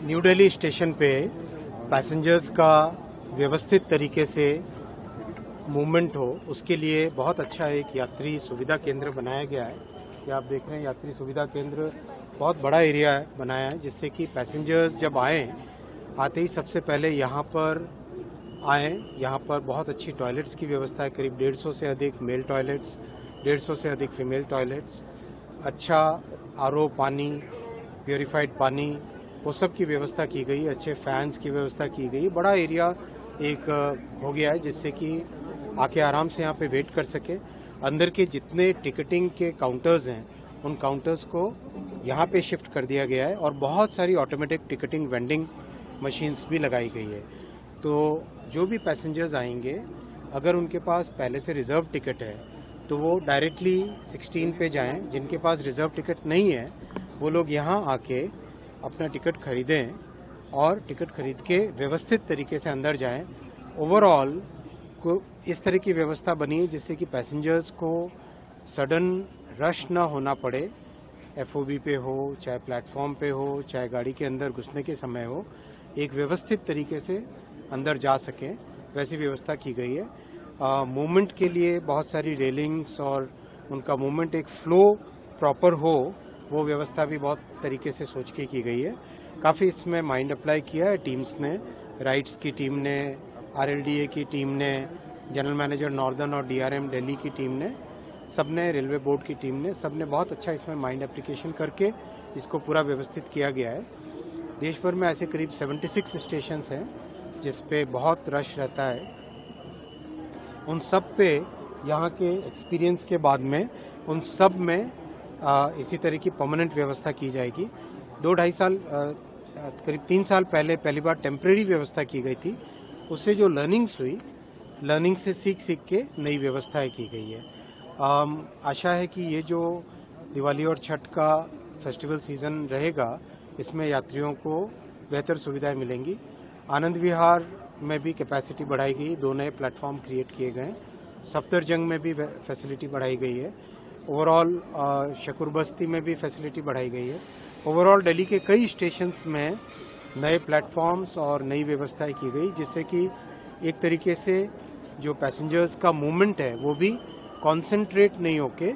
New Delhi station पे passengers का व्यवस्थित तरीके से मूवमेंट हो, उसके लिए बहुत अच्छा एक यात्री सुविधा केंद्र बनाया गया है। ये आप देख रहे हैं, यात्री सुविधा केंद्र बहुत बड़ा एरिया है बनाया है, जिससे कि पैसेंजर्स जब आते ही सबसे पहले यहाँ पर आएँ। यहाँ पर बहुत अच्छी टॉयलेट्स की व्यवस्था है, करीब 150 से अधिक मेल टॉयलेट्स, 150 से अधिक फीमेल टॉयलेट्स, अच्छा आरओ पानी, प्योरीफाइड पानी, वो सब की व्यवस्था की गई, अच्छे फैंस की व्यवस्था की गई। बड़ा एरिया एक हो गया है, जिससे कि आके आराम से यहाँ पे वेट कर सके। अंदर के जितने टिकटिंग के काउंटर्स हैं, उन काउंटर्स को यहाँ पे शिफ्ट कर दिया गया है और बहुत सारी ऑटोमेटिक टिकटिंग वेंडिंग मशीन्स भी लगाई गई है। तो जो भी पैसेंजर्स आएंगे, अगर उनके पास पहले से रिजर्व टिकट है तो वो डायरेक्टली 16 पे जाएं। जिनके पास रिजर्व टिकट नहीं है वो लोग यहाँ आके अपना टिकट खरीदें और टिकट खरीद के व्यवस्थित तरीके से अंदर जाएं। ओवरऑल को इस तरह की व्यवस्था बनी है जिससे कि पैसेंजर्स को सडन रश ना होना पड़े। एफओबी पे हो, चाहे प्लेटफॉर्म पे हो, चाहे गाड़ी के अंदर घुसने के समय हो, एक व्यवस्थित तरीके से अंदर जा सकें, वैसी व्यवस्था की गई है। मूवमेंट के लिए बहुत सारी रेलिंग्स और उनका मूवमेंट एक फ्लो प्रॉपर हो, वो व्यवस्था भी बहुत तरीके से सोच के की गई है। काफ़ी इसमें माइंड अप्लाई किया है टीम्स ने, राइट्स की टीम ने, आरएलडीए की टीम ने, जनरल मैनेजर नॉर्दर्न और डीआरएम दिल्ली की टीम ने, सबने, रेलवे बोर्ड की टीम ने, सबने बहुत अच्छा इसमें माइंड एप्लीकेशन करके इसको पूरा व्यवस्थित किया गया है। देश भर में ऐसे करीब 76 स्टेशन हैं जिस पे बहुत रश रहता है। उन सब पे यहाँ के एक्सपीरियंस के बाद में उन सब में इसी तरह की परमानेंट व्यवस्था की जाएगी। 2-2.5 साल, करीब 3 साल पहले पहली बार टेम्परेरी व्यवस्था की गई थी। उससे जो लर्निंग्स हुई, लर्निंग से सीख के नई व्यवस्थाएं की गई है। आशा है कि ये जो दिवाली और छठ का फेस्टिवल सीजन रहेगा, इसमें यात्रियों को बेहतर सुविधाएं मिलेंगी। आनंद विहार में भी कैपेसिटी बढ़ाई गई, 2 नए प्लेटफॉर्म क्रिएट किए गए। सफदरजंग में भी फैसिलिटी बढ़ाई गई है। ओवरऑल शकूर बस्ती में भी फैसिलिटी बढ़ाई गई है। ओवरऑल दिल्ली के कई स्टेशंस में नए प्लेटफॉर्म्स और नई व्यवस्थाएं की गई, जिससे कि एक तरीके से जो पैसेंजर्स का मूवमेंट है वो भी कॉन्सेंट्रेट नहीं होके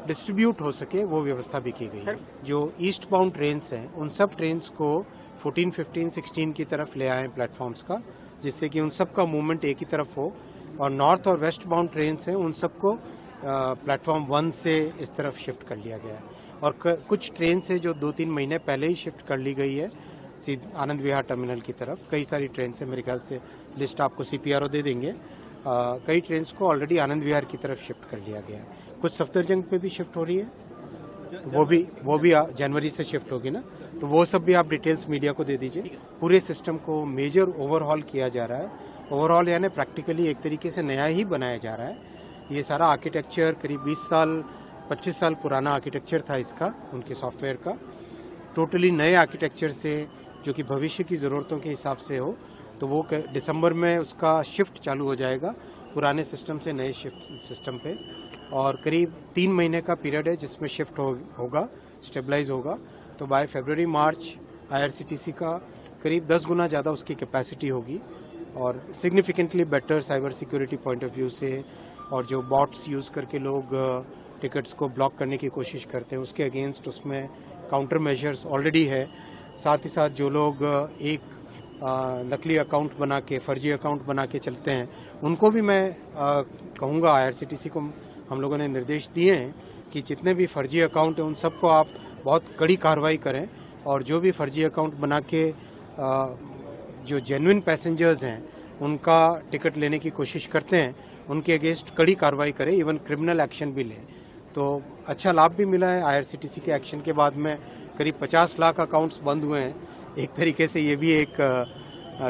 डिस्ट्रीब्यूट हो सके, वो व्यवस्था भी की गई है। जो ईस्ट बाउंड ट्रेन्स हैं, उन सब ट्रेन्स को 14, 15, 16 की तरफ ले आए प्लेटफॉर्म्स का, जिससे कि उन सब का मूवमेंट एक ही तरफ हो। और नॉर्थ और वेस्ट बाउंड ट्रेन्स हैं, उन सबको प्लेटफॉर्म 1 से इस तरफ शिफ्ट कर लिया गया है। और कुछ ट्रेन से जो 2-3 महीने पहले ही शिफ्ट कर ली गई है आनंद विहार टर्मिनल की तरफ। कई सारी ट्रेन से, मेरे ख्याल से लिस्ट आपको सीपीआरओ दे देंगे। कई ट्रेन को ऑलरेडी आनंद विहार की तरफ शिफ्ट कर लिया गया है। कुछ सफदरजंग पे भी शिफ्ट हो रही है, वो भी जनवरी से शिफ्ट होगी ना, तो वो सब भी आप डिटेल्स मीडिया को दे दीजिए। पूरे सिस्टम को मेजर ओवरहॉल किया जा रहा है। ओवरऑल यानी प्रैक्टिकली एक तरीके से नया ही बनाया जा रहा है। ये सारा आर्किटेक्चर करीब 20 साल 25 साल पुराना आर्किटेक्चर था इसका, उनके सॉफ्टवेयर का। टोटली नए आर्किटेक्चर से, जो कि भविष्य की ज़रूरतों के हिसाब से हो, तो वो दिसंबर में उसका शिफ्ट चालू हो जाएगा पुराने सिस्टम से नए सिस्टम पे। और करीब 3 महीने का पीरियड है जिसमें शिफ्ट होगा, स्टेबलाइज होगा। तो बाय फरवरी मार्च आईआरसीटीसी का करीब 10 गुना ज़्यादा उसकी कैपेसिटी होगी और significantly better cyber security point of view से। और जो बॉट्स यूज़ करके लोग टिकट्स को ब्लॉक करने की कोशिश करते हैं, उसके अगेंस्ट उसमें काउंटर मेजर्स ऑलरेडी है। साथ ही साथ जो लोग एक नकली अकाउंट बना के, फर्जी अकाउंट बना के चलते हैं, उनको भी मैं कहूँगा, आईआरसीटीसी को हम लोगों ने निर्देश दिए हैं कि जितने भी फर्जी अकाउंट हैं उन सबको आप बहुत कड़ी कार्रवाई करें। और जो भी फर्जी अकाउंट बना के जो जेन्युइन पैसेंजर्स हैं उनका टिकट लेने की कोशिश करते हैं, उनके अगेंस्ट कड़ी कार्रवाई करें, इवन क्रिमिनल एक्शन भी लें। तो अच्छा लाभ भी मिला है आईआरसीटीसी के एक्शन के बाद में। करीब 50 लाख अकाउंट्स बंद हुए हैं। एक तरीके से ये भी एक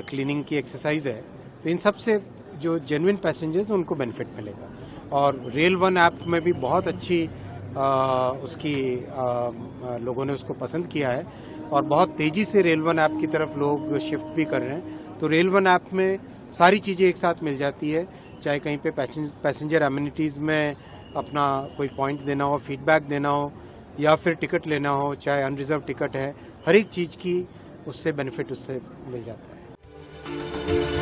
क्लीनिंग की एक्सरसाइज है। तो इन सब से जो जेन्युइन पैसेंजर्स उनको बेनिफिट मिलेगा। और रेल वन ऐप में भी बहुत अच्छी उसकी लोगों ने उसको पसंद किया है और बहुत तेज़ी से रेल वन ऐप की तरफ लोग शिफ्ट भी कर रहे हैं। तो रेल वन ऐप में सारी चीज़ें एक साथ मिल जाती है, चाहे कहीं पे पैसेंजर एमिनिटीज़ में अपना कोई पॉइंट देना हो, फीडबैक देना हो, या फिर टिकट लेना हो, चाहे अनरिजर्व टिकट है, हर एक चीज़ की उससे बेनिफिट उससे मिल जाता है।